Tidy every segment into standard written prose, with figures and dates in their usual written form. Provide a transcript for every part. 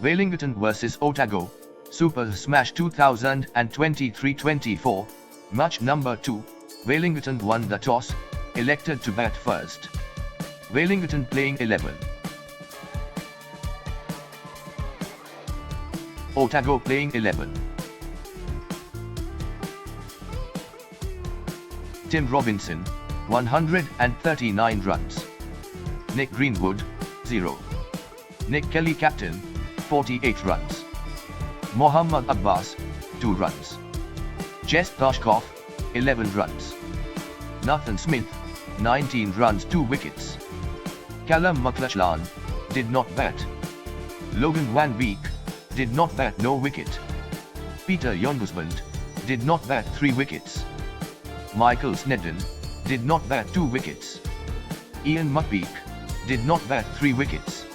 Wellington vs Otago, Super Smash 2023-24, match number 2, Wellington won the toss, elected to bat first. Wellington playing 11. Otago playing 11. Tim Robinson, 139 runs. Nick Greenwood, 0. Nick Kelly captain, 48 runs. Mohammad Abbas, 2 runs. Jess Tashkov, 11 runs. Nathan Smith, 19 runs 2 wickets. Callum McLachlan, did not bat. Logan Van Beek, did not bat no wicket. Peter Yongusband, did not bat 3 wickets. Michael Snedden, did not bat 2 wickets. Ian McPeak, did not bat 3 wickets.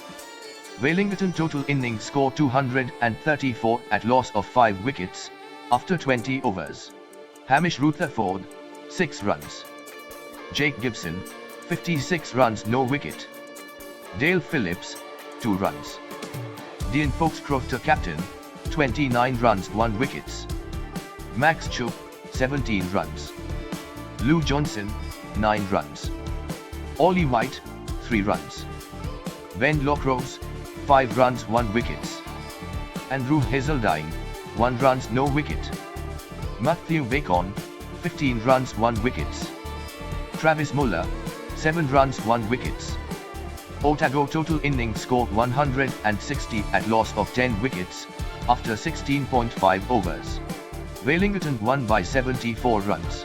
Wellington total innings score 234 at loss of 5 wickets, after 20 overs. Hamish Rutherford, 6 runs. Jake Gibson, 56 runs no wicket. Dale Phillips, 2 runs. Dean Foxcroft captain, 29 runs 1 wickets. Max Chubb, 17 runs. Lou Johnson, 9 runs. Ollie White, 3 runs. Ben Lockrose, 5 runs 1 wickets. Andrew Hazeldine, 1 runs no wicket. Matthew Bacon, 15 runs 1 wickets. Travis Muller, 7 runs 1 wickets. Otago total innings scored 160 at loss of 10 wickets, after 16.5 overs. Wellington won by 74 runs.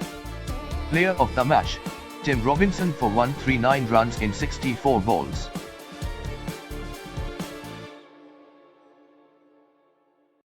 Player of the match, Tim Robinson for 139 runs in 64 balls.